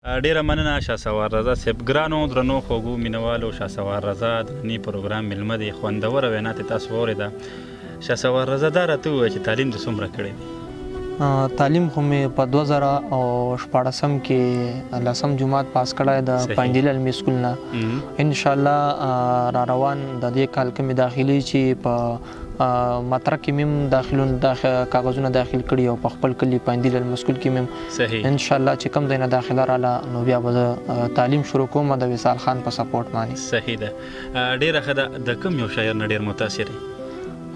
ډیره مننه شهسوار رضا صاحب. ګرانو درنو خوږو مینوالو، شهسوار رضا د ننني پروګرام میلمه دی. خوندوره وینا ترې تاسو واورېده. شهسوار رضا دا راته ووایه چې تعلیم دې څومره کړی دی؟ تعلیم خو مې په 2014 کې 10م جماعت پاس کړی د پنجیل علمي سکول نه. انشاءالله را روان د دې کال کې مې داخلي چې په مطرح کې مې کاغذونه داخل کړي او په خپل کلي پنجیل علمي سکول کې مې انشاءالله چې کوم ځای نه داخله راله نو بیا به تعلیم شروع کوم د وصال خان په سپورټ باندې. صحیح ده. ډېره ښه ده. د کوم یو شاعر نه ډېر متاثر یې؟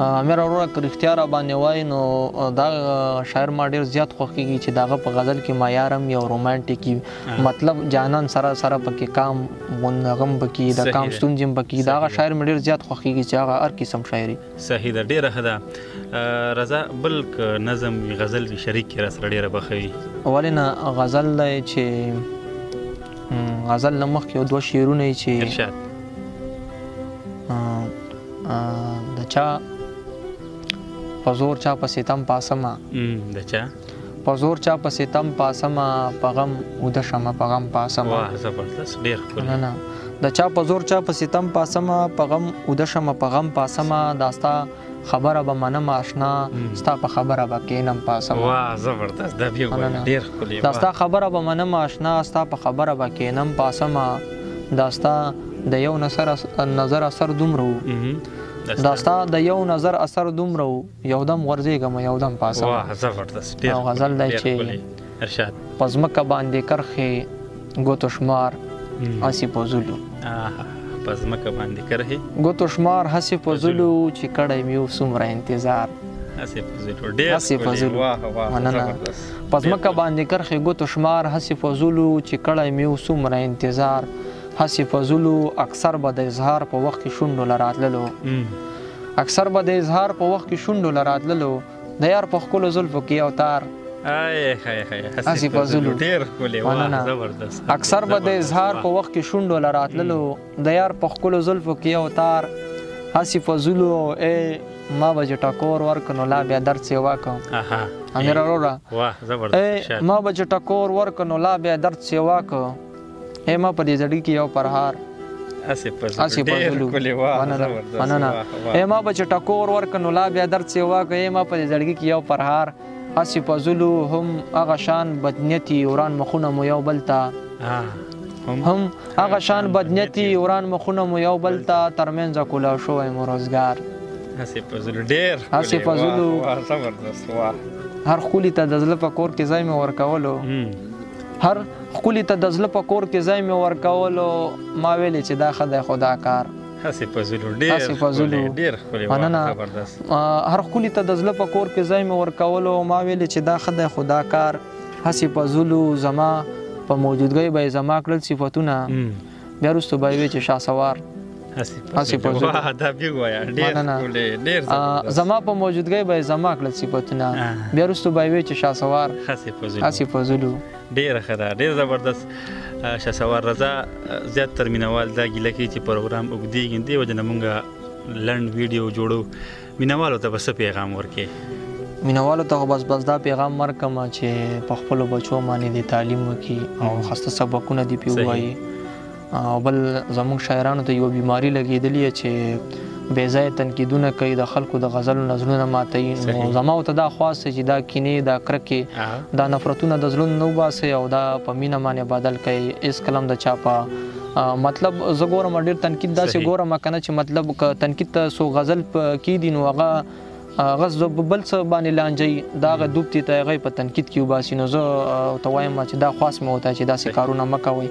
امیر وروره که رښتیا را باندې وایي نو دا شاعر ما ډېر زیات خوښېږي چې د هغه په غزل کې معیار هم یو رومانټیک وي، مطلب جانان سره پکې کام غم پکې د کام ستونزې هم پکې. د هغه شاعر مې ډېر زیات خوښېږي چې هغه هر قسم شاعري. صحیح ده. ډېره ښه ده. رضا بل که نظم وي غزل وي شریک کړي راسره ډېره بښوي. ولې نه غزل دی چې غزل نه مخکې یو 2 شعرونه یې چې ارشاد د چا په زور چا په ستم پاسمه، د چا په زور چا په ستم پاسمه، په غم اوده شمه په غم پاسمه. واه زبردست. ډېر ښکلی. نه د چا په زور چا په ستم پاسمه، په غم اوده شمه په غم پاسمه، دا ستا خبره به منم آشنا، ستا په خبره به کینم پاسمه. واه زبردست. دا بیا ډېر ښکلی. دا ستا خبره به منم آشنا، ستا په خبره به کینم پاسمه، دا ستا د یو نظر اثر دومره دا ستا د یو نظر اثر دومره یو دم غورځېږم یو دم پاسم. واه زبردست. ډېر غزل دی چې ارشاد په ځمکه باندې کرښې ګوتو شمار هسې په زلو، په ځمکه باندې کرښې ګوتو شمار هسې په زلو، چې کړی مې یو څومره انتظار هسې په زلو. ډېر ښکلی. مننه. په ځمکه باندې کرښې ګوتو شمار هسې په زلو، چې کړی مې یو څومره انتظار هسې په زلو. اکثر به د اظهار په وخت کې شونډو له راتللو، اکثر به د اظهار په وخت کې شونډو له راتللو، د یار په ښکلو زلفو کې یو تار هسې په زلو. ډېر ښکلی. زبردست. اکثر به د اظهار په وخت کې شونډو له راتللو، د یار په ښکلو زلفو کې یو تار هسې په زلو. ای ما به چې ټکور ورکړو نو لا بیا درد سیوا کړم. امیر وروره ای ما به چې ټکور ورکړو نو لا بیا درد سیوا کړم، ای ما په دې زړګي کې یو پرهار هسې په زلو. مننه. ای ما به چې ټکور ورکړو نو لا بیا درد سیوا کړم، ای ما په دې زړګي کې یو پرهار هسې په زلو. هم هغه شان بدنیتي وران مخونه مو یو بل ته، هم هغه شان بدنیتي وران مخونه مو یو بل ته، ترمنځه کولاو شوی مو روزګار هسې په زلو. ډېر هسې په زلو. زبردست. هر ښکلي ته د زړه په کور کې ځای مې ورکولو، هر ښکلي ته د زړه په کور کې ځای مې ورکولو، ما ویلې چې دا ښه دی خو دا کار هسې په زلو. ډېر ښکلی. ډېر ښکلی. مننه. هر ښکلي ته د زړه په کور کې ځای مې ورکولو، ما ویلې چې دا ښه دی خو دا کار هسې په زلو. زما په موجودګۍ به یې زما کړل صفتونه، بیا وروسته به یې وی چې شهسوار هسې په زلو. زما په موجودګۍ به یې زما کړل صفتونه، بیا وروسته به یې وی چې شهسوار هسې په زلو. ډېره ښه ده. ډېر زبردست. شهسوار رضا زیات تر مینوال دا ګیله کوي چې پروګرام اوږدېږي، دې وجه نه مونږ لنډ ویډیو جوړو. مینوالو ته به څه پیغام ورکړې؟ مینوالو ته خو بس دا پیغام ورکړم چې په خپلو بچو باندې دې تعلیم وکړي او ښایسته سبقونه دې پرې ووایي. او بل زموږ شاعرانو ته یوه بیماري لګېدلې چې بې ځایه تنقیدونه کوي، د خلکو د غزلو نظرونه ماتوي. نو زما ورته دا خواست دی چې دا کینې، دا کرکې، دا نفرتونه د زړونو نه وباسئ او دا په مینه باندې بدل کړئ. هېڅ کله هم د چا په مطلب زه ګورم ډېر تنقید داسې ګورم که نه چې مطلب که تنقید ته څو غزل کېدي نو هغه بل څه باندې لانجوي، دا هغه دوبتې ته هغه په تنقید کې وباسي. نو زه ورته وایم چې دا خواست مې ورته چې داسې کارونه مه کوئ،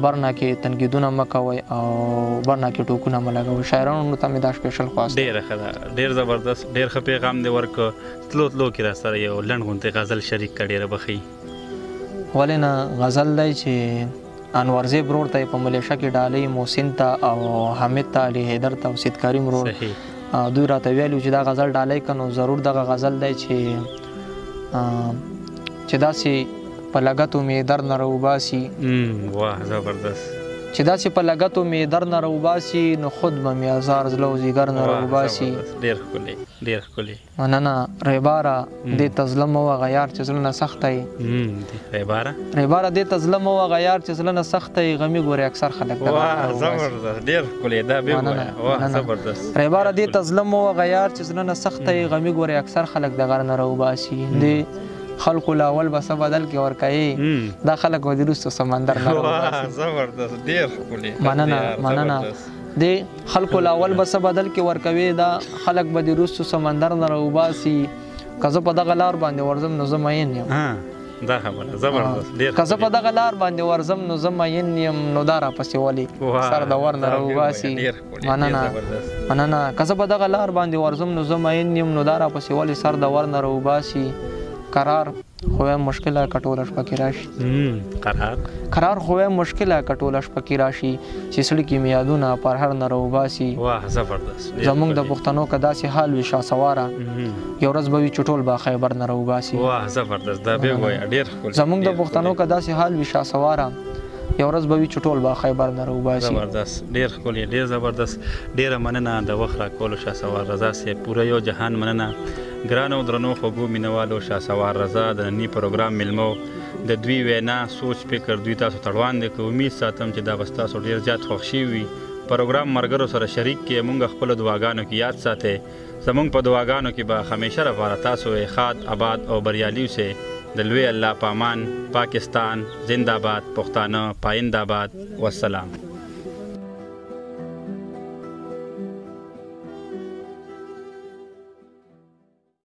برنا کې تنقیدونه مه کوئ او برنا کې ټوکونه مه لګوئ. شاعرانو ته مې دا سپیشل خواست. ډېره ښه ده. ډېر زبردست. ډېر ښه پیغام دې ورکړه. تلو کې راسره یو لنډ غوندې غزل شریک کړه. ډېره بښي. ولې نه غزل دی چې انورزیب رور ته په ملیشه کې ډالۍ، محسن ته او حامد ته، علي حیدر ته او سید کریم رور دوی راته ویلي چې دا غزل ډالۍ که نو ضرور دغه غزل دی چې داسې په لګتو مې در نه راوباسي. واه زبردست. چې داسې په لګتو مې در نه راوباسي، نو خود به مې هزار زړه او ځیګر نه راوباسي. ډېر ښکلی. ډیر ښکلی مننه ریباره دې ته زړه مه وغه یار چې زړه نه سخته یې ریباره دې ته زړه مه وغه یار چې زړه نه سخته یې غمي ګورې اکثر خلک زبردست ډیر ښکلی دا به وایه زبردست ریباره دې ته زړه مه وغه یار چې زړه نه سخته یې غمي ګورې اکثر خلک د غر نه راوباسي دې خلکو لاول به څه بدل کې ورکوي دا خلک به د وروسته سمندر نه راوباسي زبردست ډیر ښکلی مننه د خلکو لاول به څه بدل کې ورکوي دا خلک به د وروسته سمندر نه راوباسي که زه په دغه لار باندې ورځم نو زه مین یم دا خبره زبردست ډیر که زه په دغه لار باندې ورځم نو زه مین یم نو دا راپسې ولې سر د ور نه راوباسي مننه که زه په دغه لار باندې ورځم نو زه مین یم نو دا راپسې ولې سر د ور نه راوباسي قرار خو مشکله کټوله شپه کې راشي قرار خو مشکله کټوله شپه کې راشي چې سړي کې میادونه پر هر نه راوباسي واه زبردست زمونږ د پښتنو که داسې حال وي شاسواره یو ورځ به وي چې ټول به خیبر نه راوباسي واه زبردست دا به وایه ډېر ښکلی زمونږ د پښتنو که داسې حال وي شاسواره یو ورځ به وي چې ټول به خیبر نه راوباسي زبردست ډېر ښکلی ډېر زبردست ډېره مننه د وخت راکولو شاسوار رضا صاحب پوره یو جهان مننه ګرانو درنو خوږو مینوالو شاسوار رضا د ننني پروګرام میلمو د دوی وینا سوچ فکر دوی تاسو ته وړاندې کړو امید ساتم چې دا به ستاسو ډېر زیات خوښ شوي وي پروګرام ملګرو سره شریک کړئ موږ خپلو دعاګانو کې یاد ساتئ زموږ په دعاګانو کې به همیشه لپاره تاسو ښاد آباد او بریالي اوسئ د لوی الله په امان پاکستان زنده باد پښتانه پاینده باد والسلام